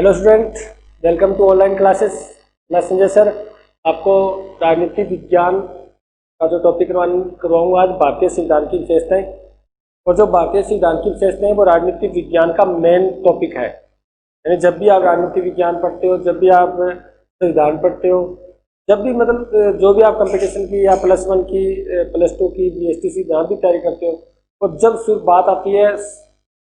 Hello student, welcome to online classes. मैं Sanjay sir आपको राजनीति विज्ञान का जो टॉपिक करवाऊंगा आज भारतीय संविधान की विशेषताएं। और जो भारतीय संविधान की विशेषताएं वो राजनीति विज्ञान का मेन टॉपिक है। यानी जब भी आप राजनीति विज्ञान पढ़ते हो, जब भी आप संविधान पढ़ते हो, जब भी मतलब जो भी आप कंपटीशन की या +1 की +2 की BSTC जहाँ भी तैयारी करते हो, और जब बात आती है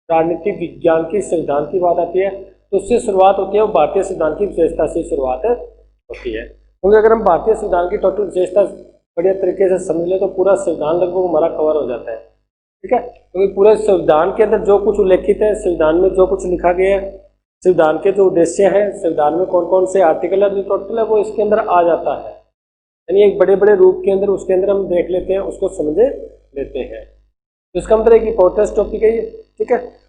राजनीति विज्ञान की, संविधान की बात आती है, तो उससे शुरुआत होती है वो भारतीय संविधान की विशेषता से शुरुआत होती है। क्योंकि अगर हम भारतीय संविधान की टोटल विशेषता बढ़िया तरीके से समझ लें तो पूरा संविधान लगभग हमारा कवर हो जाता है। ठीक है, क्योंकि पूरे संविधान के अंदर जो कुछ उल्लेखित है, संविधान में जो कुछ लिखा गया है, संविधान के जो उद्देश्य हैं, संविधान में कौन कौन से आर्टिकल है, जो टोटल है वो इसके अंदर आ जाता है। यानी एक बड़े बड़े रूप के अंदर उसके अंदर हम देख लेते हैं, उसको समझ लेते हैं। तो इसका मतलब एक इंपॉर्टेंट टॉपिक है ये। ठीक है,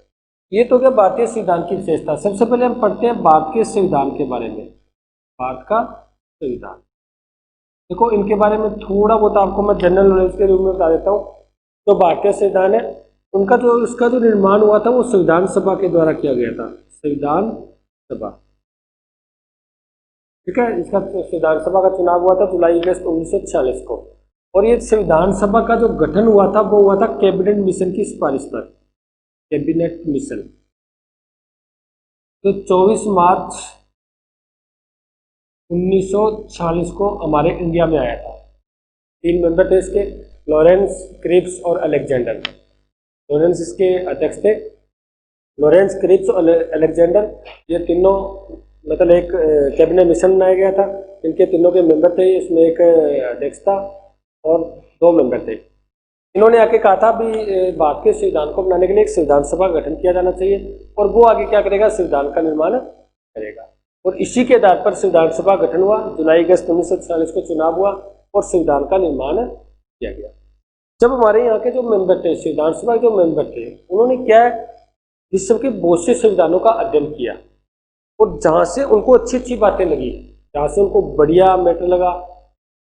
ये तो क्या भारतीय संविधान की विशेषता। सबसे पहले हम पढ़ते हैं भारत के संविधान के बारे में। भारत का संविधान, देखो इनके बारे में थोड़ा बहुत आपको मैं जनरल नॉलेज के रूप में बता देता हूँ। जो भारतीय संविधान है उनका जो इसका जो निर्माण हुआ था वो संविधान सभा के द्वारा किया गया था। संविधान सभा, ठीक है, इसका संविधान सभा का चुनाव हुआ था जुलाई अगस्त 1946 को। और ये संविधान सभा का जो गठन हुआ था वो हुआ था कैबिनेट मिशन की सिफारिश पर। कैबिनेट मिशन तो 24 मार्च 1946 को हमारे इंडिया में आया था। 3 मेंबर थे इसके, लॉरेंस, क्रिप्स और अलेक्जेंडर। लॉरेंस इसके अध्यक्ष थे। लॉरेंस, क्रिप्स और अलेक्जेंडर, ये तीनों मतलब एक कैबिनेट मिशन बनाया गया था। इनके तीनों के मेंबर थे, इसमें एक अध्यक्ष था और 2 मेंबर थे। इन्होंने आके कहा था भी भारत के संविधान को बनाने के लिए एक संविधान सभा का गठन किया जाना चाहिए और वो आगे क्या करेगा, संविधान का निर्माण करेगा। और इसी के आधार पर संविधान सभा गठन हुआ। जुलाई अगस्त 1946 को चुनाव हुआ और संविधान का निर्माण किया गया। जब हमारे यहाँ के जो मेंबर थे, संविधान सभा के जो मेंबर थे, उन्होंने क्या है, विश्व के बहुत से संविधानों का अध्ययन किया और जहाँ से उनको अच्छी अच्छी बातें लगी, जहाँ से उनको बढ़िया मैटर लगा,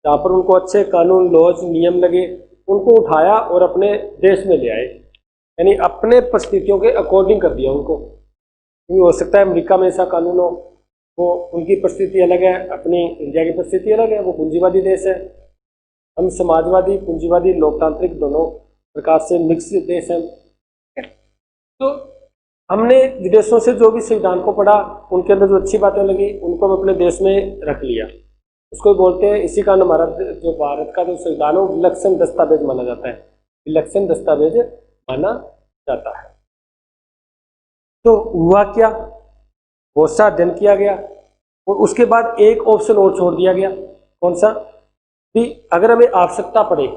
जहाँ पर उनको अच्छे कानून, लॉज, नियम लगे, उनको उठाया और अपने देश में ले आए। यानी अपने परिस्थितियों के अकॉर्डिंग कर दिया उनको। क्योंकि हो सकता है अमेरिका में ऐसा कानून हो, वो उनकी परिस्थिति अलग है, अपनी इंडिया की परिस्थिति अलग है, वो पूंजीवादी देश है। हम समाजवादी, पूंजीवादी, लोकतांत्रिक दोनों प्रकार से मिक्स देश हैं। तो हमने विदेशों से जो भी संविधान को पढ़ा, उनके अंदर जो अच्छी बातें लगी उनको हम अपने देश में रख लिया। उसको बोलते हैं, इसी कारण हमारा जो भारत का जो संविधान है वो विलक्षण दस्तावेज माना जाता है। विलक्षण दस्तावेज माना जाता है। तो हुआ क्या, बहुत सा अध्ययन किया गया और उसके बाद एक ऑप्शन और छोड़ दिया गया। कौन सा, कि अगर हमें आवश्यकता पड़े,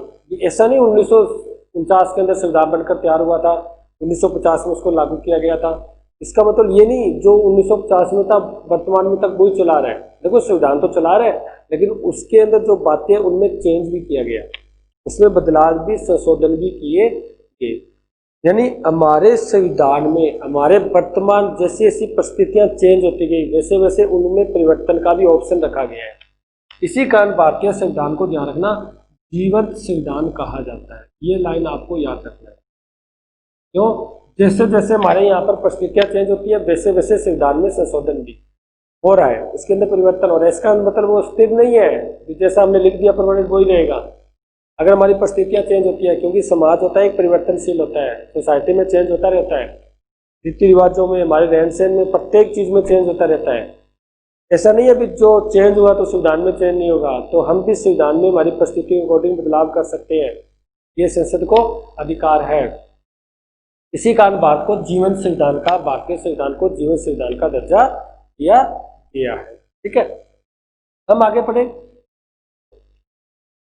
ऐसा नहीं 1949 के अंदर संविधान बनकर तैयार हुआ था, 1950 में उसको लागू किया गया था, इसका मतलब ये नहीं जो 1950 में था वर्तमान में तक वही चला रहा है। देखो संविधान तो चला रहा है, लेकिन उसके अंदर जो बातें उनमें चेंज भी किया गया, उसमें बदलाव भी, संशोधन भी किए गए। यानी हमारे संविधान में हमारे वर्तमान जैसी जैसी परिस्थितियां चेंज होती गई, वैसे वैसे उनमें परिवर्तन का भी ऑप्शन रखा गया है। इसी कारण भारतीय संविधान को ध्यान रखना जीवंत संविधान कहा जाता है। ये लाइन आपको याद रखना है। क्यों, जैसे जैसे हमारे यहाँ पर परिस्थितियां चेंज होती है वैसे वैसे संविधान में संशोधन भी हो रहा है, उसके अंदर परिवर्तन हो रहा है। इसका मतलब वो स्थिर नहीं है, जैसा हमने लिख दिया परमानेंट वही रहेगा। अगर हमारी परिस्थितियां चेंज होती है, क्योंकि समाज होता है एक परिवर्तनशील होता है, सोसाइटी में चेंज होता रहता है, रीति रिवाजों में, हमारे रहन सहन में, प्रत्येक चीज में चेंज होता रहता है। ऐसा नहीं है कि जो चेंज हुआ तो संविधान में चेंज नहीं होगा। तो हम भी संविधान में हमारी परिस्थिति के अकॉर्डिंग बदलाव कर सकते हैं, ये संसद को अधिकार है। इसी कारण भारत को जीवन संविधान का, भारतीय संविधान को जीवन संविधान का दर्जा दिया गया है। ठीक है, हम आगे पढ़े।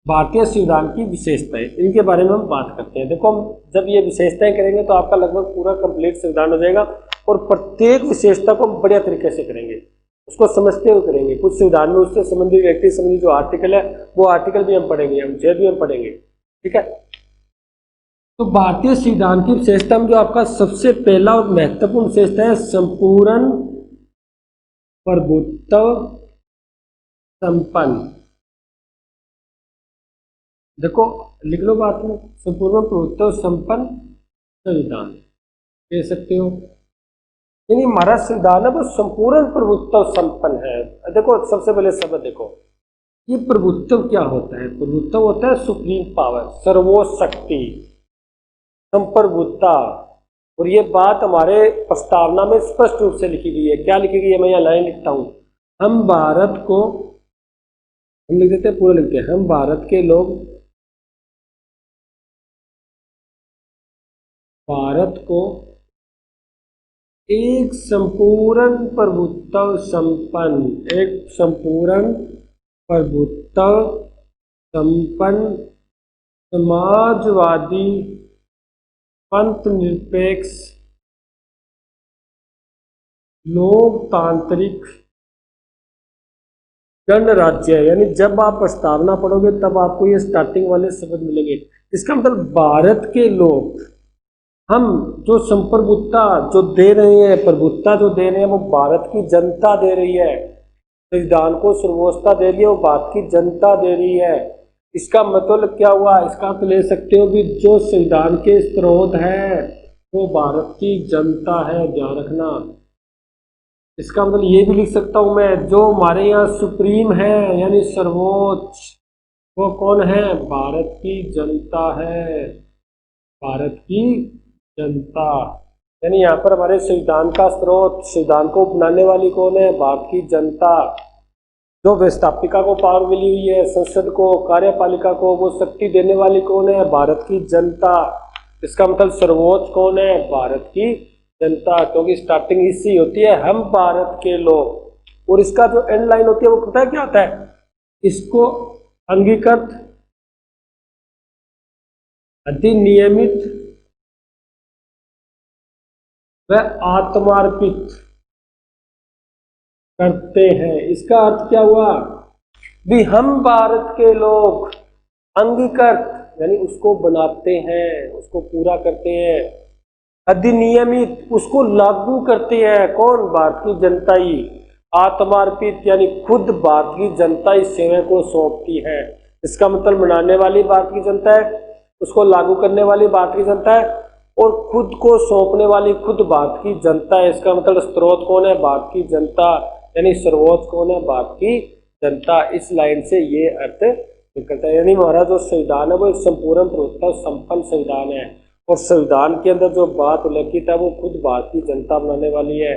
भारतीय संविधान की विशेषताएं, इनके बारे में हम बात करते हैं। देखो हम जब ये विशेषताएं करेंगे तो आपका लगभग पूरा कंप्लीट संविधान हो जाएगा और प्रत्येक विशेषता को हम बढ़िया तरीके से करेंगे, उसको समझते हुए करेंगे। कुछ संविधान में उससे संबंधित, व्यक्ति संबंधित जो आर्टिकल है वो आर्टिकल भी हम पढ़ेंगे, अनुच्छेद भी हम पढ़ेंगे। ठीक है, तो भारतीय संविधान की विशेषता में जो आपका सबसे पहला और महत्वपूर्ण विशेषता है संपूर्ण प्रभुत्व संपन्न। देखो लिख लो बात में, संपूर्ण प्रभुत्व संपन्न संविधान कह सकते हो। यानी हमारा संविधान है वो संपूर्ण प्रभुत्व संपन्न है। देखो सबसे पहले शब्द देखो, ये प्रभुत्व क्या होता है? प्रभुत्व होता है सुप्रीम पावर, सर्वोच्च शक्ति, संप्रभुता। और ये बात हमारे प्रस्तावना में स्पष्ट रूप से लिखी गई है। क्या लिखी गई है? मैं यहाँ लाइन लिखता हूं, हम भारत को, हम लिख देते हैं, पूरा लिखते हैं, हम भारत के लोग भारत को एक संपूर्ण प्रभुत्व संपन्न, एक संपूर्ण प्रभुत्व संपन्न समाजवादी पंथ निरपेक्ष लोकतांत्रिक गणराज्य है। यानी जब आप प्रस्तावना पढ़ोगे तब आपको ये स्टार्टिंग वाले शब्द मिलेंगे। इसका मतलब भारत के लोग, हम जो संप्रभुता जो दे रहे हैं, प्रभुत्ता जो दे रहे हैं, वो भारत की जनता दे रही है। संविधान को सर्वोच्चता दे रही है वो भारत की जनता दे रही है। इसका मतलब क्या हुआ? इसका आप ले सकते हो कि जो संविधान के स्रोत है वो भारत की जनता है, ध्यान रखना। इसका मतलब ये भी लिख सकता हूं मैं, जो हमारे यहाँ सुप्रीम है यानी सर्वोच्च, वो कौन है? भारत की जनता है, भारत की जनता। यानी यहाँ पर हमारे संविधान का स्रोत, संविधान को बनाने वाली कौन है? भारत की जनता। जो व्यवस्थापिका को पावर मिली हुई है, संसद को, कार्यपालिका को, वो शक्ति देने वाली कौन है? भारत की जनता। इसका मतलब सर्वोच्च कौन है? भारत की जनता। क्योंकि स्टार्टिंग इससे होती है, हम भारत के लोग, और इसका जो एंड लाइन होती है वो पता है क्या होता है? इसको अंगीकृत, अधिनियमित व आत्मार्पित करते हैं। इसका अर्थ क्या हुआ? भी हम भारत के लोग अंगीकृत यानी उसको बनाते हैं, उसको पूरा करते हैं, अधिनियमित उसको लागू करते हैं, कौन? भारत की जनता ही। आत्मार्पित यानी खुद भारत की जनता इस सेवा को सौंपती है। इसका मतलब बनाने वाली भारत की जनता है, उसको लागू करने वाली भारत की जनता है, और खुद को सौंपने वाली खुद भारत की जनता है। इसका मतलब स्रोत कौन है? भारत की जनता, यानी सर्वोच्च कौन है? भारत की जनता। इस लाइन से ये अर्थ निकलता है। यानी हमारा जो संविधान है वो एक संपूर्ण प्रभुत्व संपन्न संविधान है, और संविधान के अंदर जो बात उल्लेखित है वो खुद भारत की जनता बनाने वाली है।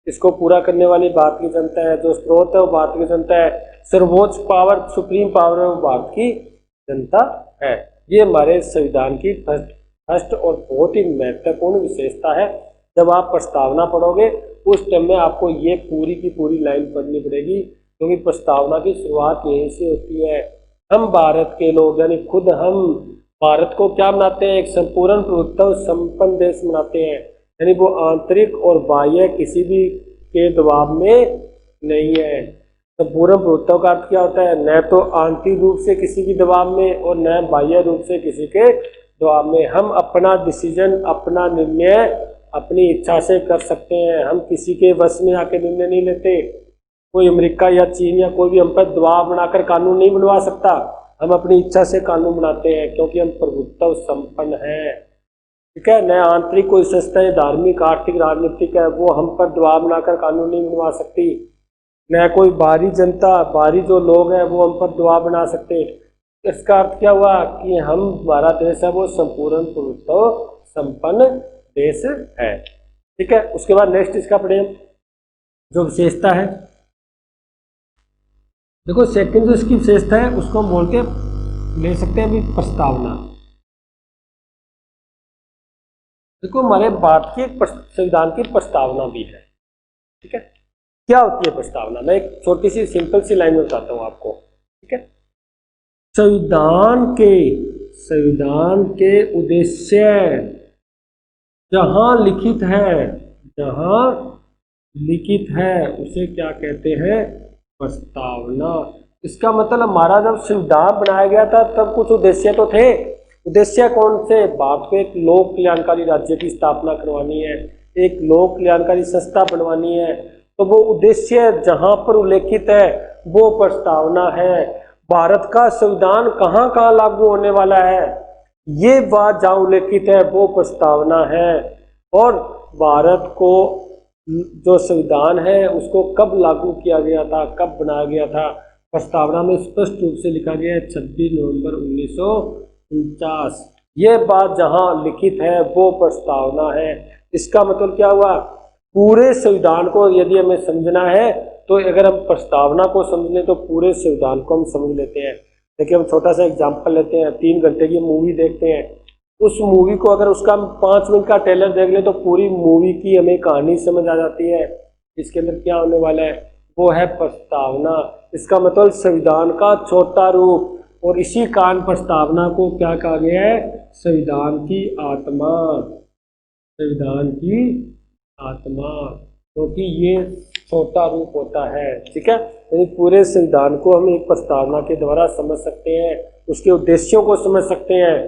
इसको पूरा करने वाली भारत की जनता है, जो स्रोत है वो भारत की जनता है, सर्वोच्च पावर, सुप्रीम पावर है वो भारत की जनता है। ये हमारे संविधान की फर्स्ट और बहुत ही महत्वपूर्ण विशेषता है। जब आप प्रस्तावना पढ़ोगे उस टाइम में आपको ये पूरी की पूरी लाइन पढ़नी पड़ेगी, क्योंकि प्रस्तावना की शुरुआत यहीं से होती है। हम भारत के लोग यानी खुद हम भारत को क्या बनाते हैं? एक संपूर्ण प्रभुत्व संपन्न देश बनाते हैं। यानी वो आंतरिक और बाह्य किसी भी के दबाव में नहीं है। संपूर्ण प्रभुत्व का अर्थ क्या होता है? न तो आंतरिक रूप से किसी के दबाव में और न बाह्य रूप से किसी के दबाव में। हम अपना डिसीजन, अपना निर्णय अपनी इच्छा से कर सकते हैं। हम किसी के वश में आके निर्णय नहीं लेते। कोई अमेरिका या चीन या कोई भी हम पर दबाव बनाकर कानून नहीं बनवा सकता। हम अपनी इच्छा से कानून बनाते हैं, क्योंकि हम प्रभुत्व संपन्न हैं। ठीक है, न आंतरिक कोई संस्था है, धार्मिक, आर्थिक, राजनीतिक है, वो हम पर दबाव बनाकर कानून नहीं बनवा सकती। न कोई बाहरी जनता, बाहरी जो लोग हैं वो हम पर दबाव बना सकते। इसका अर्थ क्या हुआ? कि हम, हमारा देश है वो संपूर्ण प्रभुत्व संपन्न देश है। ठीक है, उसके बाद नेक्स्ट इसका पढ़ें जो विशेषता है। देखो सेकंड जो इसकी विशेषता है उसको हम बोल के ले सकते हैं भी प्रस्तावना। देखो हमारे भारत की एक संविधान की प्रस्तावना भी है। ठीक है, क्या होती है प्रस्तावना? मैं एक छोटी सी सिंपल सी लाइन में बताता हूं आपको। ठीक है, संविधान के उद्देश्य जहां लिखित है उसे क्या कहते हैं? प्रस्तावना। इसका मतलब हमारा जब संविधान बनाया गया था तब कुछ उद्देश्य तो थे। उद्देश्य कौन से? भारत को एक लोक कल्याणकारी राज्य की स्थापना करवानी है, एक लोक कल्याणकारी संस्था बनवानी है। तो वो उद्देश्य जहां पर उल्लेखित है वो प्रस्तावना है। भारत का संविधान कहाँ कहाँ लागू होने वाला है ये बात जहां उल्लेखित है वो प्रस्तावना है। और भारत को जो संविधान है उसको कब लागू किया गया था, कब बनाया गया था। प्रस्तावना में स्पष्ट रूप से लिखा गया है 26 नवंबर 1949। ये बात जहां लिखित है वो प्रस्तावना है। इसका मतलब क्या हुआ, पूरे संविधान को यदि हमें समझना है तो अगर हम प्रस्तावना को समझ लें तो पूरे संविधान को हम समझ लेते हैं। देखिए हम छोटा सा एग्जांपल लेते हैं, 3 घंटे की मूवी देखते हैं, उस मूवी को अगर उसका हम 5 मिनट का ट्रेलर देख लें तो पूरी मूवी की हमें कहानी समझ आ जाती है, इसके अंदर क्या होने वाला है, वो है प्रस्तावना। इसका मतलब संविधान का छोटा रूप, और इसी कारण प्रस्तावना को क्या कहा गया है, संविधान की आत्मा, संविधान की आत्मा, क्योंकि ये छोटा रूप होता है। ठीक है, यानी पूरे संविधान को हम एक प्रस्तावना के द्वारा समझ सकते हैं, उसके उद्देश्यों को समझ सकते हैं,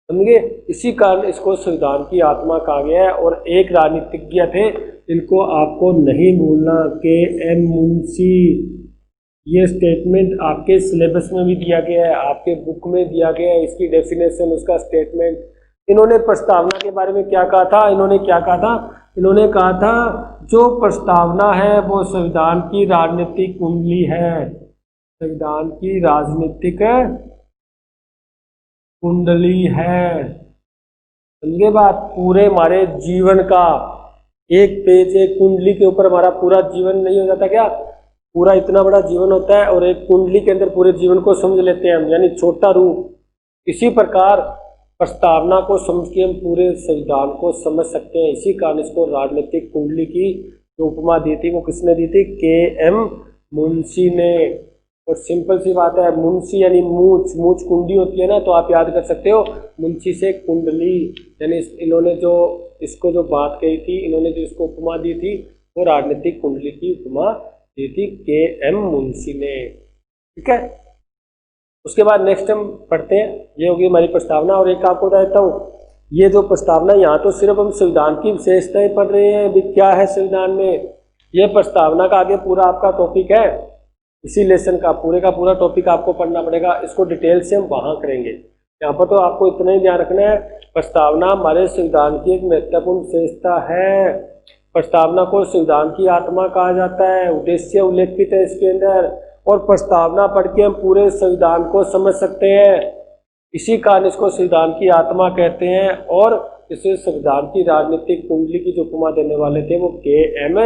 समझे। इसी कारण इसको संविधान की आत्मा कहा गया है। और एक राजनीतिज्ञ थे, इनको आपको नहीं भूलना, के.एम. मुंशी। ये स्टेटमेंट आपके सिलेबस में भी दिया गया है, आपके बुक में दिया गया है, इसकी डेफिनेशन, उसका स्टेटमेंट। इन्होंने प्रस्तावना के बारे में क्या कहा था, इन्होंने कहा था जो प्रस्तावना है वो संविधान की राजनीतिक कुंडली है, संविधान की राजनीतिक कुंडली है। समझे बात, पूरे हमारे जीवन का एक पेज, एक कुंडली के ऊपर हमारा पूरा जीवन नहीं हो जाता क्या, पूरा इतना बड़ा जीवन होता है और एक कुंडली के अंदर पूरे जीवन को समझ लेते हैं हम, यानी छोटा रूप। इसी प्रकार प्रस्तावना को समझ के हम पूरे संविधान को समझ सकते हैं। इसी कारण इसको राजनीतिक कुंडली की जो उपमा दी थी वो किसने दी थी, के.एम. मुंशी ने। और सिंपल सी बात है, मुंशी यानी मूछ, मूछ कुंडी होती है ना, तो आप याद कर सकते हो मुंशी से कुंडली, यानी इन्होंने जो इसको जो बात कही थी, इन्होंने जो इसको उपमा दी थी वो राजनीतिक कुंडली की उपमा दी थी के.एम. मुंशी ने। ठीक है, उसके बाद नेक्स्ट हम पढ़ते हैं, ये होगी हमारी प्रस्तावना। और एक आपको बता देता हूँ, ये जो प्रस्तावना, यहाँ तो सिर्फ हम संविधान की विशेषताएं पढ़ रहे हैं, अभी क्या है संविधान में, ये प्रस्तावना का आगे पूरा आपका टॉपिक है, इसी लेसन का पूरा टॉपिक आपको पढ़ना पड़ेगा। इसको डिटेल से हम वहाँ करेंगे। यहाँ पर तो आपको इतना ही ध्यान रखना है, प्रस्तावना हमारे संविधान की एक महत्वपूर्ण विशेषता है। प्रस्तावना को संविधान की आत्मा कहा जाता है, उद्देश्य उल्लेखित है इसके अंदर, और प्रस्तावना पढ़ के हम पूरे संविधान को समझ सकते हैं। इसी कारण इसको संविधान की आत्मा कहते हैं। और इसे संविधान की राजनीतिक कुंडली की जो उपमा देने वाले थे वो के.एम.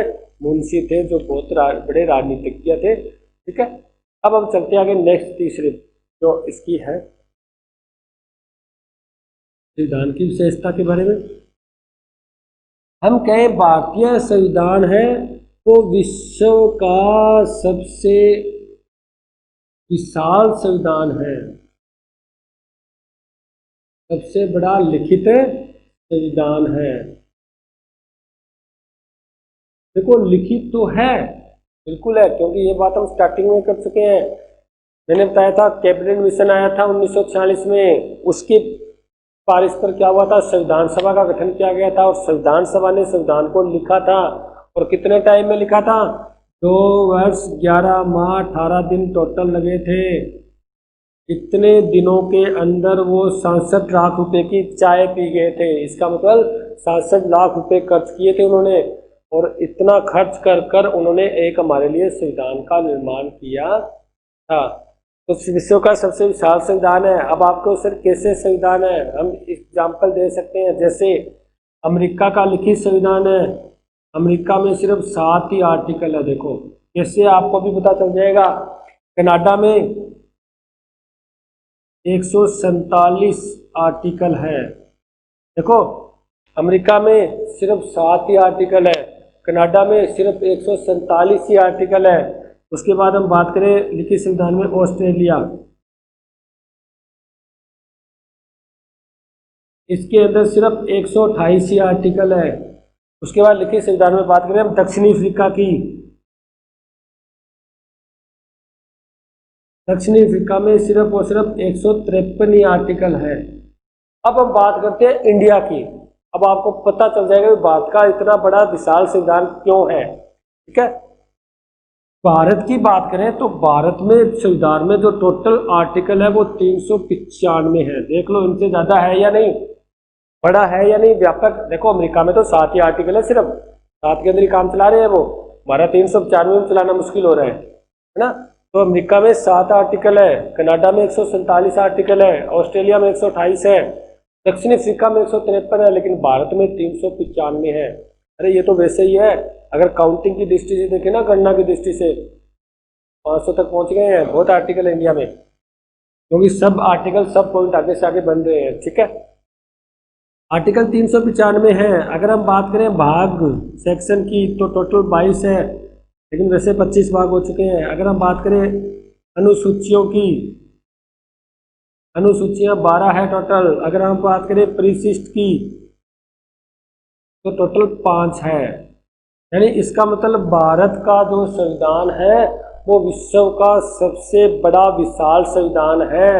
मुंशी थे, जो बहुत बड़े राजनीतिज्ञ थे। ठीक है, अब हम चलते हैं आगे नेक्स्ट तीसरे जो इसकी है संविधान की विशेषता के बारे में। हम कहें भारतीय संविधान है वो विश्व का सबसे विशाल संविधान है, सबसे बड़ा लिखित संविधान है। देखो लिखित तो है, बिल्कुल है, क्योंकि ये बात हम स्टार्टिंग में कर चुके हैं। मैंने बताया था कैबिनेट मिशन आया था 1946 में, उसकी सिफारिश पर क्या हुआ था, संविधान सभा का गठन किया गया था, और संविधान सभा ने संविधान को लिखा था। और कितने टाइम में लिखा था, 2 वर्ष 11 माह 18 दिन टोटल लगे थे। इतने दिनों के अंदर वो 67 लाख रुपए की चाय पी गए थे। इसका मतलब 67 लाख रुपए खर्च किए थे उन्होंने, और इतना खर्च कर कर उन्होंने एक हमारे लिए संविधान का निर्माण किया था। तो विश्व का सबसे विशाल संविधान है। अब आपको सर कैसे संविधान है, हम एग्जाम्पल दे सकते हैं। जैसे अमेरिका का लिखित संविधान है, अमेरिका में सिर्फ 7 ही आर्टिकल है। देखो कैसे आपको भी पता चल जाएगा। कनाडा में 147 आर्टिकल है। देखो अमेरिका में सिर्फ 7 ही आर्टिकल है, कनाडा में सिर्फ 147 ही आर्टिकल है। उसके बाद हम बात करें लिखित संविधान में ऑस्ट्रेलिया, इसके अंदर सिर्फ 128 ही आर्टिकल है। उसके बाद लिखित संविधान में बात करें हम दक्षिणी अफ्रीका की, दक्षिणी अफ्रीका में सिर्फ और सिर्फ 153 ही आर्टिकल है। अब हम बात करते हैं इंडिया की। अब आपको पता चल जाएगा कि भारत का इतना बड़ा विशाल संविधान क्यों है। ठीक है, भारत की बात करें तो भारत में संविधान में जो टोटल आर्टिकल है वो 395 है। देख लो इनसे ज्यादा है या नहीं, बड़ा है या नहीं, व्यापक। देखो अमेरिका में तो 7 ही आर्टिकल है सिर्फ, 7 के अंदर ही काम चला रहे हैं वो, हमारा 395 में चलाना मुश्किल हो रहा है ना। तो अमेरिका में 7 आर्टिकल है, कनाडा में 147 आर्टिकल है, ऑस्ट्रेलिया में 128 है, दक्षिण अफ्रीका में 153 है, लेकिन भारत में 395 है। अरे ये तो वैसे ही है, अगर काउंटिंग की दृष्टि से देखें ना, गणना की दृष्टि से 500 तक पहुंच गए हैं। बहुत आर्टिकल है इंडिया में, क्योंकि सब आर्टिकल सब पॉइंट आगे से आगे बन रहे हैं। ठीक है, आर्टिकल 395 है। अगर हम बात करें भाग सेक्शन की तो टोटल 22 है, लेकिन वैसे 25 भाग हो चुके हैं। अगर हम बात करें अनुसूचियों की, अनुसूचियां 12 है टोटल। अगर हम बात करें परिशिष्ट की तो टोटल 5 है। यानी इसका मतलब भारत का जो संविधान है वो विश्व का सबसे बड़ा विशाल संविधान है।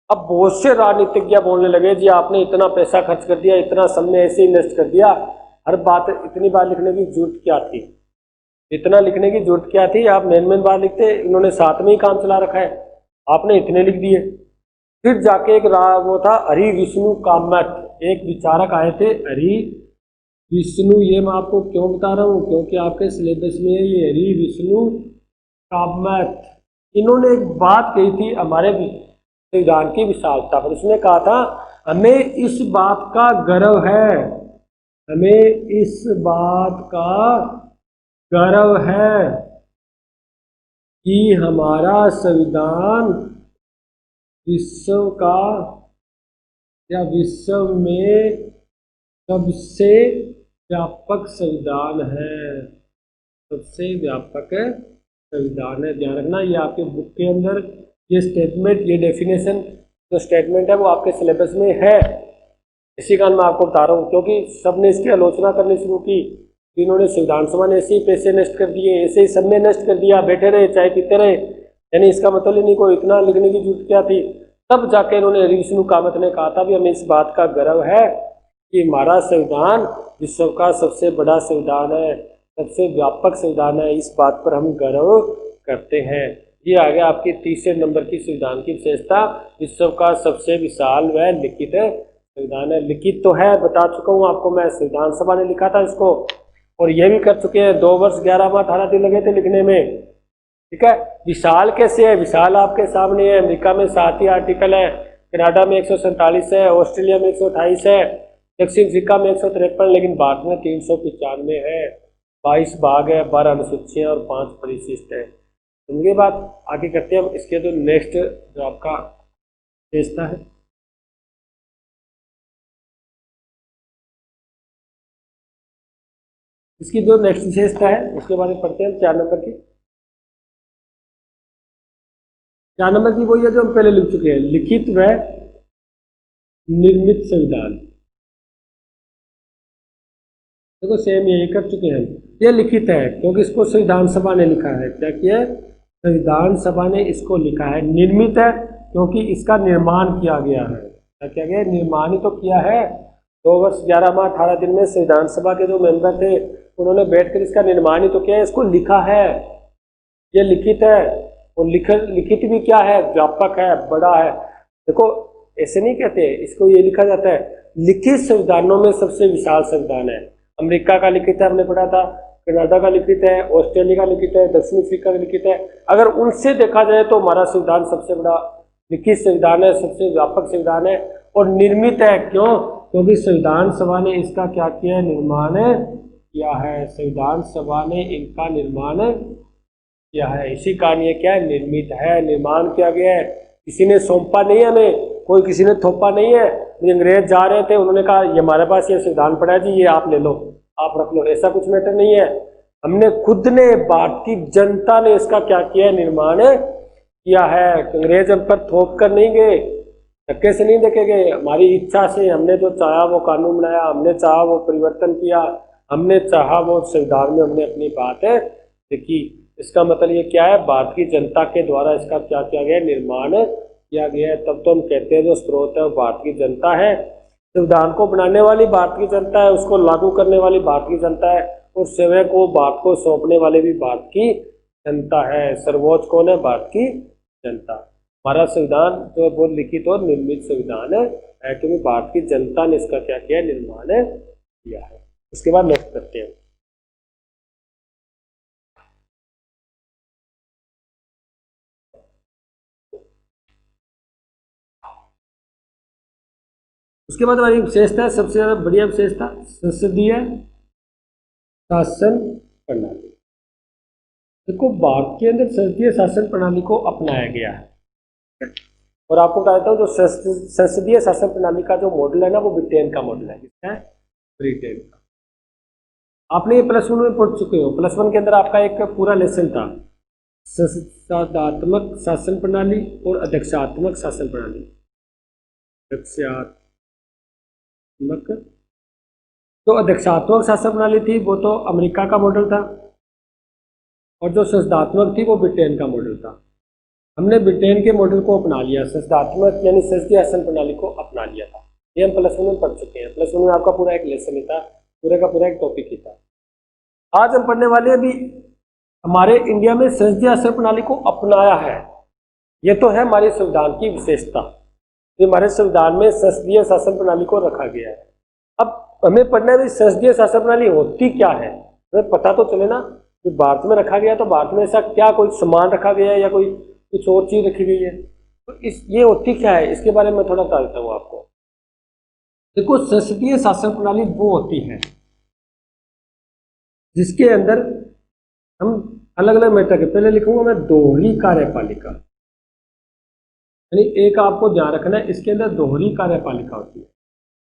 अब बहुत से राजनीतिज्ञ बोलने लगे जी आपने इतना पैसा खर्च कर दिया, इतना समय ऐसे ही नष्ट कर दिया, हर बात इतनी बार लिखने की जरूरत क्या थी, इतना लिखने की जरूरत क्या थी, आप मेन बार लिखते, इन्होंने 7 में ही काम चला रखा है, आपने इतने लिख दिए। फिर जाके एक वो था हरि विष्णु कामत, एक विचारक आए थे हरि विष्णु, ये मैं आपको क्यों बता रहा हूँ क्योंकि आपके सिलेबस में ये हरि विष्णु कामत, इन्होंने एक बात कही थी हमारे संविधान की विशालता पर। उसने कहा था हमें इस बात का गर्व है, हमें इस बात का गर्व है कि हमारा संविधान विश्व का या विश्व में सबसे व्यापक संविधान है, सबसे व्यापक संविधान है। ध्यान रखना, ये आपके बुक के अंदर ये स्टेटमेंट, ये डेफिनेशन जो स्टेटमेंट है वो आपके सिलेबस में है। इसी कारण मैं आपको बता रहा हूँ, क्योंकि सबने इसकी आलोचना करनी शुरू की, इन्होंने संविधान सभा ने ऐसे ही पैसे नष्ट कर दिए, ऐसे ही सबने नष्ट कर दिया, बैठे रहे चाय पीते रहे, यानी इसका मतलब ही नहीं, कोई इतना लिखने की जरूरत क्या थी। तब जाके इन्होंने हरि विष्णु कामत ने कहा था भी हमें इस बात का गर्व है कि हमारा संविधान विश्व का सबसे बड़ा संविधान है, सबसे व्यापक संविधान है, इस बात पर हम गर्व करते हैं। ये आ गया आपकी तीसरे नंबर की संविधान की विशेषता, विश्व का सबसे विशाल व लिखित संविधान है। लिखित तो है, बता चुका हूँ आपको मैं, संविधान सभा ने लिखा था इसको, और ये भी कर चुके हैं, 2 वर्ष 11 माह 18 दिन लगे थे लिखने में। ठीक है, विशाल कैसे है, विशाल आपके सामने है, अमेरिका में 7 ही आर्टिकल है, कनाडा में 147 है, ऑस्ट्रेलिया में 128 है, दक्षिण अफ्रीका में 153, लेकिन भारत में 395 है, 22 भाग है, 12 अनुसूचियां और 5 परिशिष्ट है। समझिए बात, आगे करते हैं हम इसके जो नेक्स्ट जो आपका विशेषता है, इसकी जो नेक्स्ट विशेषता है उसके बारे में पढ़ते हैं 4 नंबर की। 4 नंबर की वही है जो हम पहले लिख चुके हैं, लिखित व निर्मित संविधान। देखो सेम यही कर चुके हैं, ये लिखित है क्योंकि इसको संविधान सभा ने लिखा है। क्या किया, संविधान सभा ने इसको लिखा है। निर्मित है क्योंकि इसका निर्माण किया गया है। क्या किया गया, निर्माण ही तो किया है। 2 वर्ष 11 माह 18 दिन में संविधान सभा के जो मेंबर थे उन्होंने बैठकर इसका निर्माण ही तो किया है, इसको लिखा है, ये लिखित है। और लिखित भी क्या है, व्यापक है, बड़ा है। देखो ऐसे नहीं कहते, इसको ये लिखा जाता है लिखित संविधानों में सबसे विशाल संविधान है। अमेरिका का लिखित है, हमने पढ़ा था, कनाडा का लिखित है, ऑस्ट्रेलिया का लिखित है, दक्षिण अफ्रीका का लिखित है। अगर उनसे देखा जाए तो हमारा संविधान सबसे बड़ा लिखित संविधान है, सबसे व्यापक संविधान है। और निर्मित है क्यों, क्योंकि संविधान सभा ने इसका क्या किया है, निर्माण किया है। संविधान सभा ने इनका निर्माण किया है, इसी कारण ये क्या है, निर्मित है, निर्माण किया गया है। किसी ने सौंपा नहीं है हमें, कोई किसी ने थोपा नहीं है। अंग्रेज जा रहे थे, उन्होंने कहा ये हमारे पास ये संविधान पड़ा है जी, ये आप ले लो, आप रख लो, ऐसा कुछ मैटर नहीं है। हमने खुद ने, भारतीय जनता ने इसका क्या किया है, निर्माण किया है। अंग्रेज हम पर थोप कर नहीं गए, धक्के से नहीं देखे गए, हमारी इच्छा से हमने जो चाहा वो कानून बनाया, हमने चाहा वो परिवर्तन किया, हमने चाहा वो संविधान में हमने अपनी बात लिखी। इसका मतलब ये क्या है, भारतीय जनता के द्वारा इसका क्या किया गया, निर्माण किया गया है। तब तो हम कहते हैं जो स्रोत है वो भारतीय जनता है, संविधान को बनाने वाली भारतीय जनता है, उसको लागू करने वाली भारतीय जनता है, और स्वयं को बात को सौंपने वाले भी भारत की जनता है। सर्वोच्च कौन है, भारत की जनता। हमारा संविधान जो वो लिखित और निर्मित संविधान है, क्योंकि भारत की जनता ने इसका क्या किया, निर्माण किया है। उसके बाद नेक्स्ट करते हैं। उसके बाद हमारी विशेषता है, सबसे ज़्यादा बढ़िया विशेषता, संसदीय शासन प्रणाली। देखो भारत के अंदर संसदीय शासन प्रणाली को अपनाया गया है। और आपको बता देता हूँ, जो संसदीय शासन प्रणाली का जो मॉडल है ना, वो ब्रिटेन का मॉडल है। किसका है? ब्रिटेन का। आपने ये +1 में पढ़ चुके हो। +1 के अंदर आपका एक पूरा लेसन था, संसदात्मक शासन प्रणाली और अध्यक्षात्मक शासन प्रणाली। जो अध्यक्षात्मक शासन प्रणाली थी वो तो अमेरिका का मॉडल था, और जो संसदात्मक थी वो ब्रिटेन का मॉडल था। हमने ब्रिटेन के मॉडल को अपना लिया, संसदात्मक यानी संसदीय शासन प्रणाली को अपना लिया था। ये हम +1 में पढ़ चुके हैं। +1 में आपका पूरा एक लेसन ही था, पूरे का पूरा एक टॉपिक ही था। आज हम पढ़ने वाले अभी हमारे इंडिया में संसदीय शासन प्रणाली को अपनाया है। ये तो है हमारे संविधान की विशेषता, ये हमारे संविधान में संसदीय शासन प्रणाली को रखा गया है। अब हमें पढ़ना है संसदीय शासन प्रणाली होती क्या है, हमें पता तो चले ना कि भारत में रखा गया, तो भारत में ऐसा क्या कोई सामान रखा गया है या कोई कुछ और चीज रखी गई है, तो ये होती क्या है, इसके बारे में थोड़ा बता देता हूँ आपको। देखो संसदीय शासन प्रणाली वो होती है जिसके अंदर हम अलग अलग मैटर के, पहले लिखूंगा मैं दोहरी कार्यपालिका, यानी एक आपको ध्यान रखना है, इसके अंदर दोहरी कार्यपालिका होती है।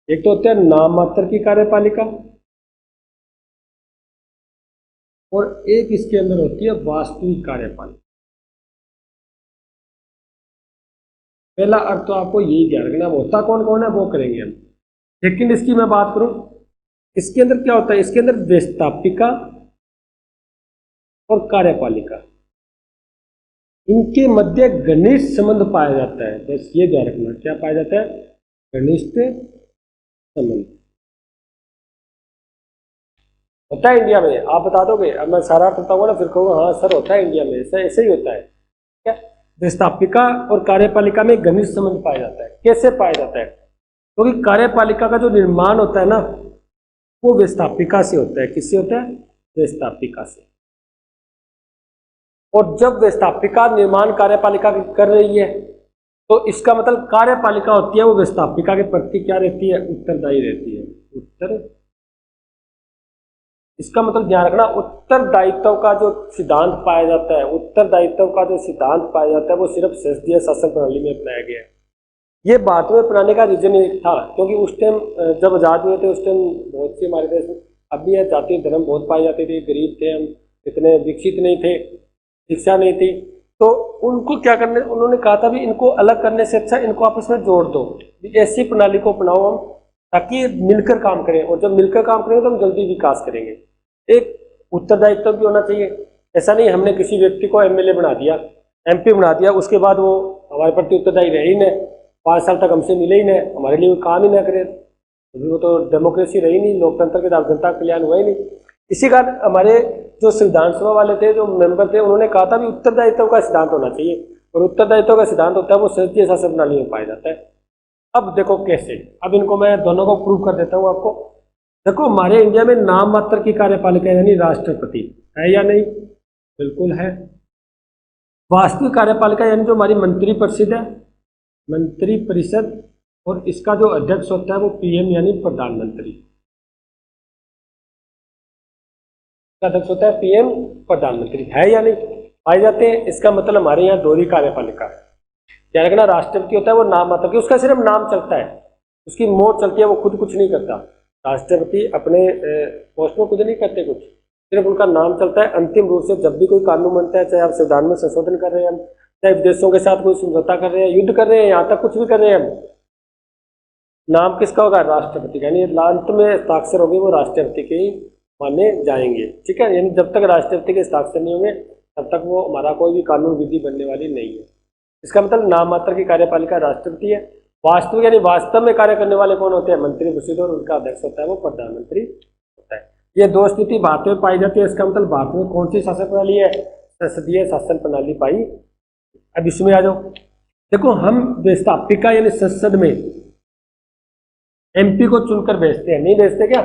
एक तो होता है नाम मात्र की कार्यपालिका, और एक इसके अंदर होती है वास्तविक कार्यपालिका। पहला अर्थ तो आपको यही ध्यान रखना, होता कौन कौन है वो करेंगे हम। सेकंड इसकी मैं बात करूं, इसके अंदर क्या होता है, इसके अंदर व्यवस्थापिका और कार्यपालिका, इनके मध्य घनिष्ठ संबंध पाया जाता है। बस ये ध्यान रखना, क्या पाया जाता है? घनिष्ठ संबंध होता है इंडिया में। आप बता दोगे, अब मैं सारा बताऊंगा ना, फिर कहूँगा हाँ सर होता है इंडिया में, ऐसे ही होता है। क्या व्यवस्थापिका और कार्यपालिका में घनिष्ठ संबंध पाया जाता है। कैसे पाया जाता है? क्योंकि तो कार्यपालिका का जो निर्माण होता है ना, वो व्यवस्थापिका से होता है। किससे होता है? व्यवस्थापिका से। और जब व्यवस्थापिका निर्माण कार्यपालिका कर रही है, तो इसका मतलब कार्यपालिका होती है वो व्यवस्थापिका के प्रति क्या रहती है? उत्तरदायी रहती है। इसका मतलब ध्यान रखना, उत्तरदायित्व का जो सिद्धांत पाया जाता है, उत्तरदायित्व का जो सिद्धांत पाया जाता है वो सिर्फ संसदीय शासन प्रणाली में अपनाया गया है। ये भारत में अपनाने का रीजन एक था, क्योंकि उस टाइम जब आजाद हुए थे, उस टाइम बहुत से हमारे देश में अभी यह जातीय धर्म बहुत पाए जाते थे, गरीब थे हम, इतने विकसित नहीं थे, शिक्षा नहीं थी, तो उनको क्या करने, उन्होंने कहा था भी इनको अलग करने से अच्छा इनको आपस में जोड़ दो, ऐसी प्रणाली को अपनाओ हम, ताकि मिलकर काम करें, और जब मिलकर काम करेंगे तो हम जल्दी विकास करेंगे। एक उत्तरदायित्व भी होना चाहिए। ऐसा नहीं हमने किसी व्यक्ति को एमएलए बना दिया, एमपी बना दिया, उसके बाद वो हमारे प्रति उत्तरदायी रहे ही नहीं, 5 साल तक हमसे मिले ही नहीं, हमारे लिए काम ही ना करे, वो तो डेमोक्रेसी रही नहीं, लोकतंत्र के जनता कल्याण हुआ ही नहीं। इसी कारण हमारे जो संविधान सभा वाले थे, जो मेंबर थे, उन्होंने कहा था भी उत्तरदायित्व का सिद्धांत होना चाहिए, और उत्तरदायित्व का सिद्धांत होता है वो संसदीय शासन प्रणाली में पाया जाता है। अब देखो कैसे, अब इनको मैं दोनों को प्रूव कर देता हूँ आपको। देखो हमारे इंडिया में नाम मात्र की कार्यपालिका यानी राष्ट्रपति है या नहीं? बिल्कुल है। वास्तविक कार्यपालिका यानी जो हमारी मंत्री परिषद है, मंत्री परिषद, और इसका जो अध्यक्ष होता है वो पीएम यानी प्रधानमंत्री, अध्यक्ष होता है पीएम प्रधानमंत्री, है या नहीं? पाए जाते हैं। इसका मतलब हमारे यहाँ दोहरी कार्यपालिका है। क्या रखना, राष्ट्रपति होता है वो नाम मात्र की, उसका सिर्फ नाम चलता है, उसकी मोहर चलती है, वो खुद कुछ नहीं करता। राष्ट्रपति अपने पोस्ट में कुछ नहीं करते, कुछ सिर्फ उनका नाम चलता है। अंतिम रूप से जब भी कोई कानून बनता है, चाहे आप संविधान में संशोधन कर रहे हैं हम, चाहे विदेशों के साथ कोई समझौता कर रहे हैं, युद्ध कर रहे हैं, यहाँ तक कुछ भी कर रहे हैं हम, नाम किसका होगा? राष्ट्रपति का, यानी अंत में हस्ताक्षर होंगे वो राष्ट्रपति के ही माने जाएंगे। ठीक है, यानी जब तक राष्ट्रपति के हस्ताक्षर नहीं होंगे तब तक वो हमारा कोई भी कानून विधि बनने वाली नहीं है। इसका मतलब नाम मात्र की कार्यपालिका राष्ट्रपति है। वास्तविक यानी वास्तव में कार्य करने वाले कौन होते हैं? मंत्री परिषद, और उनका अध्यक्ष होता है वो प्रधानमंत्री होता है। ये दो स्थिति भारत में पाई जाती है। इसका मतलब भारत में कौन सी शासन प्रणाली है? संसदीय शासन प्रणाली पाई। अब इसमें आ जाओ। देखो हम व्यवस्थापिका यानी संसद में एमपी को चुनकर भेजते हैं, नहीं भेजते क्या?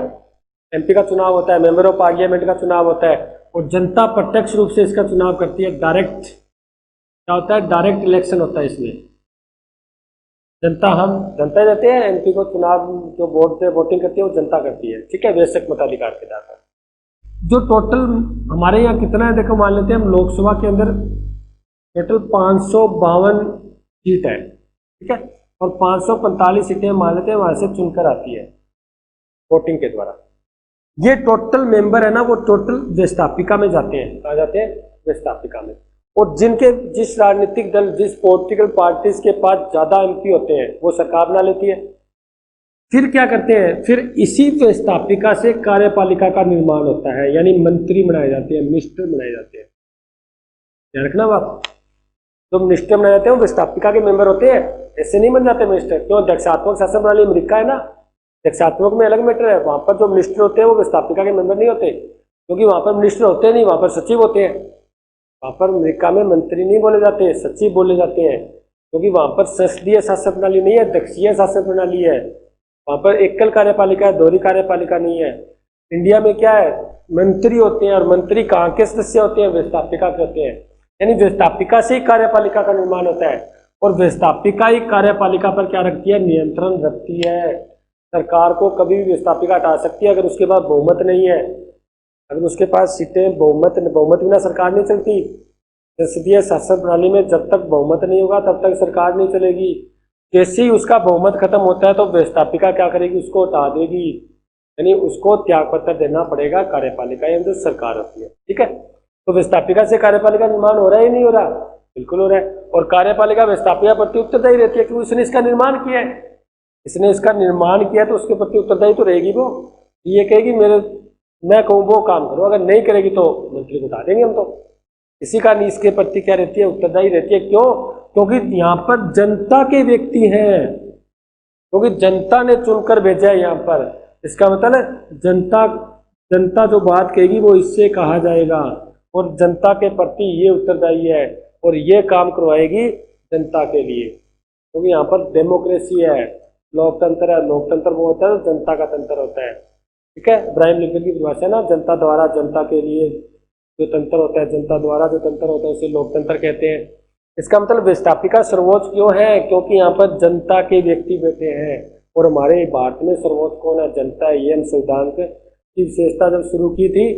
एमपी का चुनाव होता है, मेंबर ऑफ पार्लियामेंट का चुनाव होता है, और जनता प्रत्यक्ष रूप से इसका चुनाव करती है। डायरेक्ट क्या होता है? डायरेक्ट इलेक्शन होता है इसमें। जनता, हम जनता देते हैं, एमपी को चुनाव जो वोट से वोटिंग करती है वो जनता करती है, ठीक है, वैश्विक मताधिकार के आधार पर। जो टोटल हमारे यहाँ कितना है देखो, मान लेते हैं हम लोकसभा के अंदर टोटल 552 सीट है, ठीक है, और 545 सीटें मान लेते हैं वहां से चुनकर आती है वोटिंग के द्वारा। ये टोटल मेंबर है ना, वो टोटल व्यवस्थापिका में जाते हैं। कहाँ जाते हैं? व्यवस्थापिका में। और जिनके जिस राजनीतिक दल, जिस पॉलिटिकल पार्टीज के पास ज्यादा एमपी होते हैं वो सरकार बना लेती है। फिर क्या करते हैं? फिर इसी व्यवस्थापिका से कार्यपालिका का निर्माण होता है, यानी मंत्री बनाए जाते हैं, मिनिस्टर बनाए जाते हैं। ध्यान रखना बात, जो मिनिस्टर बनाए जाते हैं वो व्यवस्थापिका के मेंबर होते हैं, ऐसे नहीं बन जाते मिनिस्टर। क्यों? अध्यक्षात्मक शासन प्रणाली अमेरिका है ना, अध्यक्षात्मक में अलग मैटर है, वहां पर जो मिनिस्टर होते हैं वो व्यवस्थापिका के मेंबर नहीं होते, क्योंकि वहां पर मिनिस्टर होते नहीं, वहां पर सचिव होते हैं। वहां पर अमेरिका में मंत्री नहीं बोले जाते, सचिव बोले जाते हैं, क्योंकि वहां पर संसदीय शासन प्रणाली नहीं है, अध्यक्षीय शासन प्रणाली है। वहां पर एकल कार्यपालिका है, दोहरी कार्यपालिका नहीं है। इंडिया में क्या है? मंत्री होते हैं, और मंत्री कहाँ के सदस्य होते हैं? व्यवस्थापिका के होते हैं। यानी व्यवस्थापिका से ही कार्यपालिका का निर्माण होता है, और व्यवस्थापिका ही कार्यपालिका पर क्या रखती है? नियंत्रण रखती है। सरकार को कभी भी व्यवस्थापिका हटा सकती है अगर उसके पास बहुमत नहीं है, अगर उसके पास सीटें बहुमत बिना सरकार नहीं चलती। संसदीय शासन प्रणाली में जब तक बहुमत नहीं होगा तब तक सरकार नहीं चलेगी। जैसे ही उसका बहुमत खत्म होता है तो व्यवस्थापिका क्या करेगी? उसको हटा देगी, यानी उसको त्याग पत्र देना पड़ेगा कार्यपालिका, यानी जो सरकार होती है, ठीक है। तो व्यवस्थापिका से कार्यपालिका निर्माण हो रहा है ही नहीं हो रहा? बिल्कुल हो रहा है। और कार्यपालिका व्यवस्थापिका प्रति उत्तरदायी रहती है, क्योंकि उसने इसका निर्माण किया है, इसने इसका निर्माण किया तो उसके प्रति उत्तरदायी तो रहेगी। वो ये कहेगी मैं कहूँ वो काम करो, अगर नहीं करेगी तो मंत्री को हटा देंगे हम। तो इसी कारण इसके प्रति क्या रहती है? उत्तरदायी रहती है। क्यों? क्योंकि यहाँ पर जनता के व्यक्ति हैं, क्योंकि जनता ने चुनकर भेजा है यहाँ पर। इसका मतलब है जनता जो बात कहेगी वो इससे कहा जाएगा, और जनता के प्रति ये उत्तरदायी है, और ये काम करवाएगी जनता के लिए, क्योंकि यहाँ पर डेमोक्रेसी है, लोकतंत्र है। लोकतंत्र वो होता है जनता का तंत्र होता है, ठीक है। इब्राहिम लिंकन की परिभाषा ना, जनता द्वारा जनता के लिए जो तंत्र होता है, जनता द्वारा जो तंत्र होता है उसे लोकतंत्र कहते हैं। इसका मतलब व्यवस्थापिका सर्वोच्च क्यों है? क्योंकि यहाँ पर जनता के व्यक्ति बैठे हैं, और हमारे भारत में सर्वोच्च कौन है? जनता है। ये हम संविधान की विशेषता जब शुरू की थी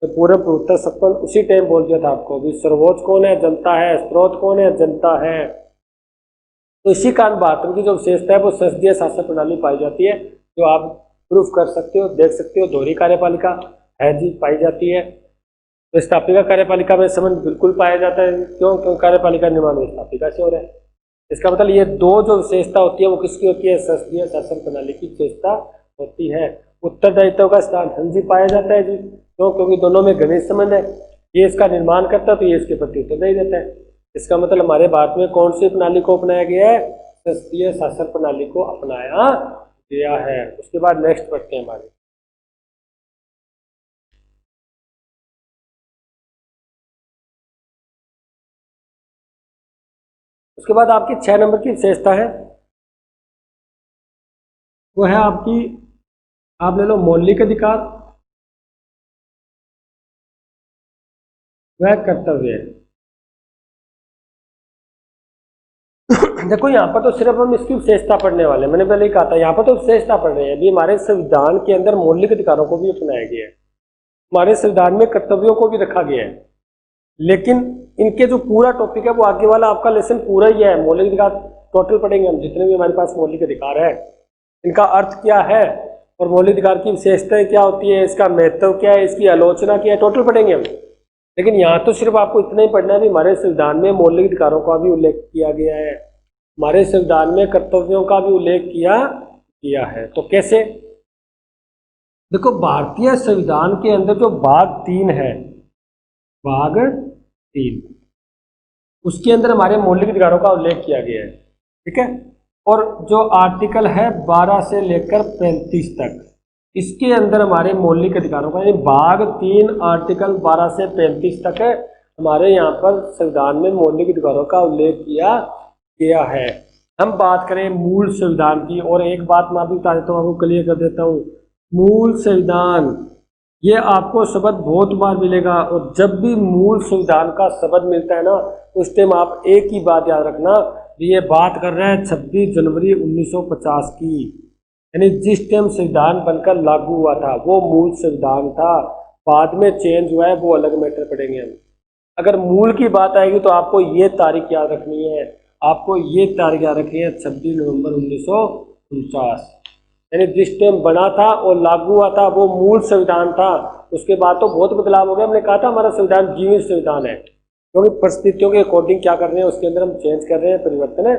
तो पूर्व उत्तर सपन उसी टाइम बोल दिया था आपको भी, सर्वोच्च कौन है? जनता है। स्रोत कौन है? जनता है। तो इसी कारण भारत की जो विशेषता है वो संसदीय शासन प्रणाली पाई जाती है, जो आप प्रूफ कर सकते हो, देख सकते हो। दोहरी कार्यपालिका है जी, पाई जाती है। व्यवस्थापिका कार्यपालिका में संबंध बिल्कुल पाया जाता है। क्यों? क्यों कार्यपालिका निर्माण व्यवस्थापिका से हो रहा है। इसका मतलब ये दो जो विशेषता होती है वो किसकी होती है? संसदीय शासन प्रणाली की विशेषता होती है। उत्तरदायित्व का स्थान हाँ जी पाया जाता है जी। क्यों? क्योंकि दोनों में घनिष्ठ संबंध है। ये इसका निर्माण करता है तो ये इसके प्रति उत्तरदायी रहता है। इसका मतलब हमारे भारत में कौन सी प्रणाली को अपनाया गया है? संसदीय शासन प्रणाली को अपनाया गया है। उसके बाद नेक्स्ट पढ़ते हैं हमारे। उसके बाद आपकी 6 नंबर की विशेषता है, वो है आपकी, आप ले लो मौलिक अधिकार वह कर्तव्य है। देखो यहाँ पर तो सिर्फ हम इसकी विशेषता पढ़ने वाले हैं, मैंने पहले ही कहा था यहाँ पर तो विशेषता पढ़ रहे हैं। अभी हमारे संविधान के अंदर मौलिक अधिकारों को भी अपनाया गया है, हमारे संविधान में कर्तव्यों को भी रखा गया है, लेकिन इनके जो पूरा टॉपिक है वो आगे वाला आपका लेसन पूरा ही है। मौलिक अधिकार टोटल पढ़ेंगे हम, जितने भी हमारे पास मौलिक अधिकार है, इनका अर्थ क्या है और मौलिक अधिकार की विशेषताएं क्या होती है, इसका महत्व क्या है, इसकी आलोचना क्या है, टोटल पढ़ेंगे हम। लेकिन यहाँ तो सिर्फ आपको इतना ही पढ़ना है भी हमारे संविधान में मौलिक अधिकारों का भी उल्लेख किया गया है, हमारे संविधान में कर्तव्यों का भी उल्लेख किया है। तो कैसे? देखो भारतीय संविधान के अंदर जो भाग 3 है, भाग 3, उसके अंदर हमारे मौलिक अधिकारों का उल्लेख किया गया है, ठीक है। और जो आर्टिकल है 12 से लेकर 35 तक, इसके अंदर हमारे मौलिक अधिकारों का, यानी भाग 3 आर्टिकल 12 से 35 तक है, हमारे यहाँ पर संविधान में मौलिक अधिकारों का उल्लेख किया गया है। हम बात करें मूल संविधान की, और एक बात मैं भी बता देता हूँ, आपको क्लियर कर देता हूँ। मूल संविधान, ये आपको शब्द बहुत बार मिलेगा, और जब भी मूल संविधान का शब्द मिलता है ना, उस टाइम आप एक ही बात याद रखना, ये बात कर रहे हैं 26 जनवरी 1950 की, यानी जिस टाइम संविधान बनकर लागू हुआ था वो मूल संविधान था, बाद में चेंज हुआ है वो अलग मैटर पड़ेंगे हम। अगर मूल की बात आएगी तो आपको ये तारीख याद रखनी है, आपको ये तारीख याद रखनी है 26 नवंबर 1949, यानी जिस टाइम बना था और लागू हुआ था वो मूल संविधान था। उसके बाद तो बहुत बदलाव हो गया, हमने कहा था हमारा संविधान जीवित संविधान है, क्योंकि परिस्थितियों के अकॉर्डिंग क्या कर रहे हैं उसके अंदर हम चेंज कर रहे हैं, परिवर्तन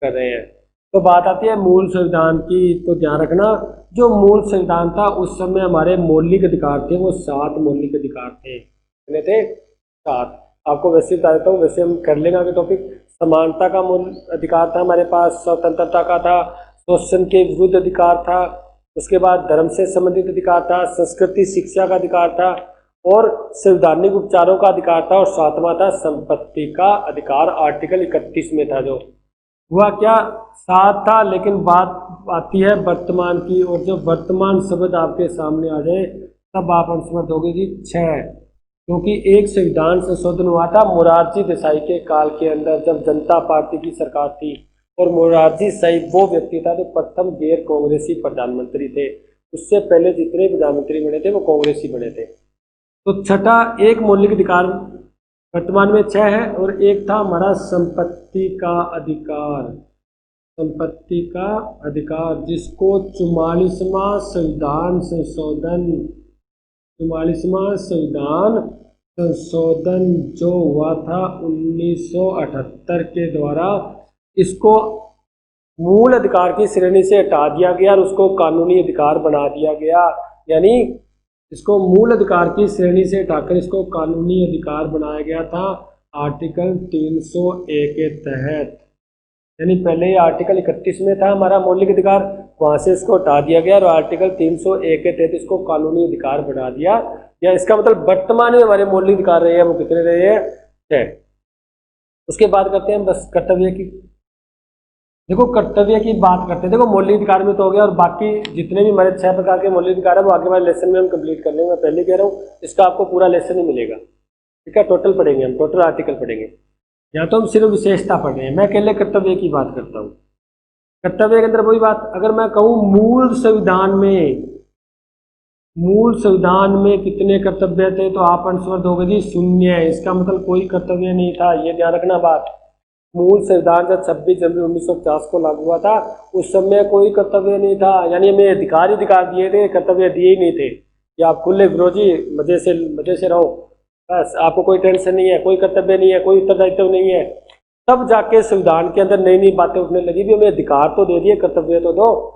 कर रहे हैं। तो बात आती है मूल संविधान की, तो ध्यान रखना जो मूल संविधान था उस समय हमारे मौलिक अधिकार थे वो 7 मौलिक अधिकार थे। कितने थे? 7। आपको वैसे बता देता हूँ, वैसे हम कर लेंगे आगे टॉपिक। समानता का मूल अधिकार था हमारे पास, स्वतंत्रता का था, शोषण के विरुद्ध अधिकार था, उसके बाद धर्म से संबंधित अधिकार था, संस्कृति शिक्षा का अधिकार था और संवैधानिक उपचारों का अधिकार था, और 7वां था संपत्ति का अधिकार, आर्टिकल 31 में था। जो हुआ क्या, 7 था, लेकिन बात आती है वर्तमान की, और जब वर्तमान शब्द आपके सामने आ जाए तब आप आंसर दोगे जी 6, क्योंकि एक संविधान संशोधन हुआ था मोरारजी देसाई के काल के अंदर, जब जनता पार्टी की सरकार थी, और मोरारजी देसाई वो व्यक्ति था जो प्रथम गैर कांग्रेसी प्रधानमंत्री थे। उससे पहले जितने प्रधानमंत्री बने थे वो कांग्रेसी बने थे। तो छठा, एक मौलिक अधिकार वर्तमान में 6 है, और एक था हमारा संपत्ति का अधिकार। संपत्ति का अधिकार जिसको 44वां संविधान संशोधन, 44वां संविधान संशोधन जो हुआ था 1978 के द्वारा, इसको मूल अधिकार की श्रेणी से हटा दिया गया और उसको कानूनी अधिकार बना दिया गया। यानी इसको मूल अधिकार की श्रेणी से हटाकर इसको कानूनी अधिकार बनाया गया था आर्टिकल 301 के तहत। यानी पहले आर्टिकल 31 में था हमारा मौलिक अधिकार, वहां से इसको हटा दिया गया और आर्टिकल 301 के तहत इसको कानूनी अधिकार बना दिया। या इसका मतलब वर्तमान में हमारे मौलिक अधिकार रहे हैं वो कितने रहे हैं? 6। उसके बाद करते हैं बस कर्तव्य की। देखो कर्तव्य की बात करते हैं, देखो मौलिक अधिकार में तो हो गया, और बाकी जितने भी हमारे 6 प्रकार के मौलिक अधिकार है वो आगे वाले लेसन में हम कंप्लीट कर लेंगे। मैं पहले कह रहा हूँ इसका आपको पूरा लेसन ही मिलेगा, ठीक है? टोटल पढ़ेंगे हम, टोटल आर्टिकल पढ़ेंगे, या तो हम सिर्फ विशेषता पढ़ रहे हैं। मैं अकेले कर्तव्य की बात करता हूँ। कर्तव्य के अंदर वही बात, अगर मैं कहूँ मूल संविधान में कितने कर्तव्य थे तो आप आंसर दोगे जी 0। इसका मतलब कोई कर्तव्य नहीं था, ये ध्यान रखना बात। मूल संविधान जब 26 जनवरी 1950 को लागू हुआ था उस समय कोई कर्तव्य नहीं था, यानी हमें अधिकार दिए थे, कर्तव्य दिए ही नहीं थे। कि आप खुले विरोधी मजे से रहो, बस आपको कोई टेंशन नहीं है, कोई कर्तव्य नहीं है, कोई उत्तरदायित्व नहीं है। तब जाके संविधान के अंदर नई नई बातें उठने लगी, भी हमें अधिकार तो दे दिए, कर्तव्य तो दो।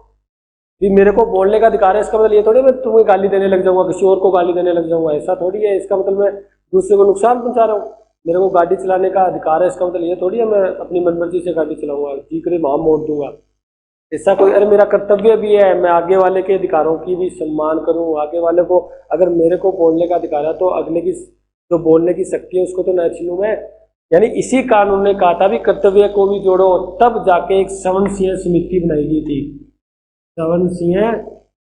भी मेरे को बोलने का अधिकार है, इसका मतलब ये थोड़ी मैं तुम्हें गाली देने लग जाऊंगा, किसी और को गाली देने लग जाऊंगा, ऐसा थोड़ी है। इसका मतलब मैं दूसरे को नुकसान पहुंचा रहा हूँ। मेरे को गाड़ी चलाने का अधिकार है, इसका मतलब ये थोड़ी है मैं अपनी मनमर्जी से गाड़ी चलाऊंगा, जी करे वहां मोड़ दूंगा, ऐसा कोई। अरे मेरा कर्तव्य भी है, मैं आगे वाले के अधिकारों की भी सम्मान करूं, आगे वाले को, अगर मेरे को बोलने का अधिकार है तो अगले की जो बोलने की शक्ति है उसको तो न छीनूं मैं। यानी इसी कानून ने कहा था भी कर्तव्य को भी जोड़ो, तब जाके एक श्रवण सिंह समिति बनाई गई थी, श्रवण सिंह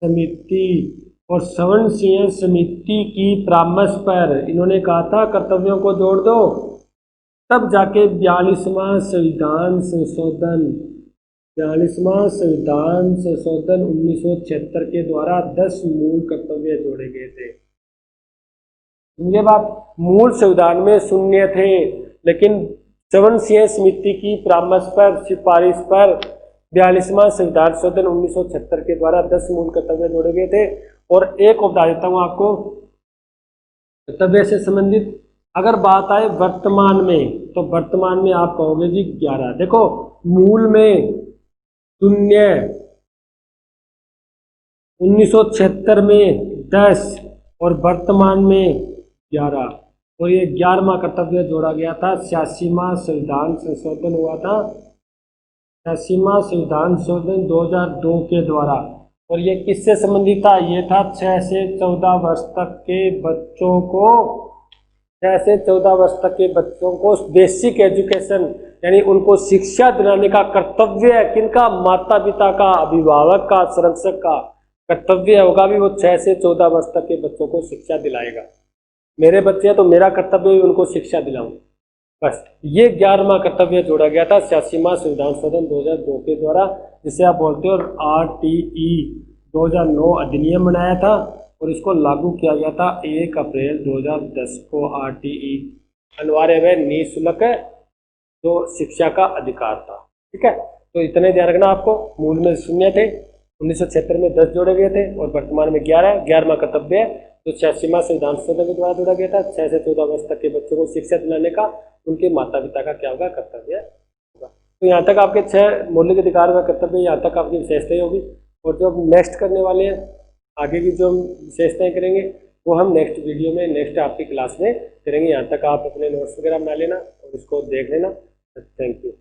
समिति। और श्रवण सिंह समिति की परामर्श पर इन्होंने कहा था कर्तव्यों को जोड़ दो, तब जाके 42वां संविधान संशोधन 1976 के द्वारा 10 मूल कर्तव्य जोड़े गए थे। बात मूल संविधान में 0 थे, लेकिन श्रवण सिंह समिति की परामर्श पर, सिफारिश पर 42वां संविधान संशोधन 1976 के द्वारा 10 मूल कर्तव्य जोड़े गए थे। और एक बता देता हूँ आपको कर्तव्य से संबंधित। अगर बात आए वर्तमान में तो वर्तमान में आप कहोगे जी 11। देखो मूल में 0, 1976 में 10 और वर्तमान में 11। तो ये 11वां कर्तव्य जोड़ा गया था। 86वां संविधान संशोधन हुआ था, 86वां संविधान संशोधन 2002 के द्वारा। और ये किससे संबंधित था? ये था 6 से 14 वर्ष तक के बच्चों को, 6 से 14 वर्ष तक के बच्चों को बेसिक एजुकेशन यानी उनको शिक्षा दिलाने का कर्तव्य है। किनका? माता पिता का, अभिभावक का, संरक्षक का कर्तव्य होगा भी वो 6 से 14 वर्ष तक के बच्चों को शिक्षा दिलाएगा। मेरे बच्चे हैं तो मेरा कर्तव्य भी उनको शिक्षा दिलाऊं। बस ये 11वां कर्तव्य जोड़ा गया था 86वां संविधान संशोधन 2002 के द्वारा, जिसे आप बोलते हो RTE 2009 अधिनियम बनाया था और इसको लागू किया गया था 1 अप्रैल 2010 को। RTE अनिवार्य व निःशुल्क जो शिक्षा का अधिकार था। ठीक है, तो इतने ध्यान रखना आपको। मूल में शून्य थे, 1976 में 10 जोड़े गए थे और वर्तमान में 11वां कर्तव्य जो 86वां संविधान संशोधन के द्वारा जोड़ा गया था। 6 से 14 वर्ष तक के बच्चों को शिक्षा दिलाने का उनके माता पिता का क्या होगा, कर्तव्य होगा। तो यहाँ तक आपके 6 मौलिक अधिकार व कर्तव्य, यहाँ तक आपकी विशेषताएं होगी। और जो हम नेक्स्ट करने वाले हैं, आगे की जो हम विशेषताएं करेंगे वो हम नेक्स्ट वीडियो में, नेक्स्ट आपकी क्लास में करेंगे। यहाँ तक आप अपने नोट्स वगैरह बना लेना और इसको देख लेना। Thank you.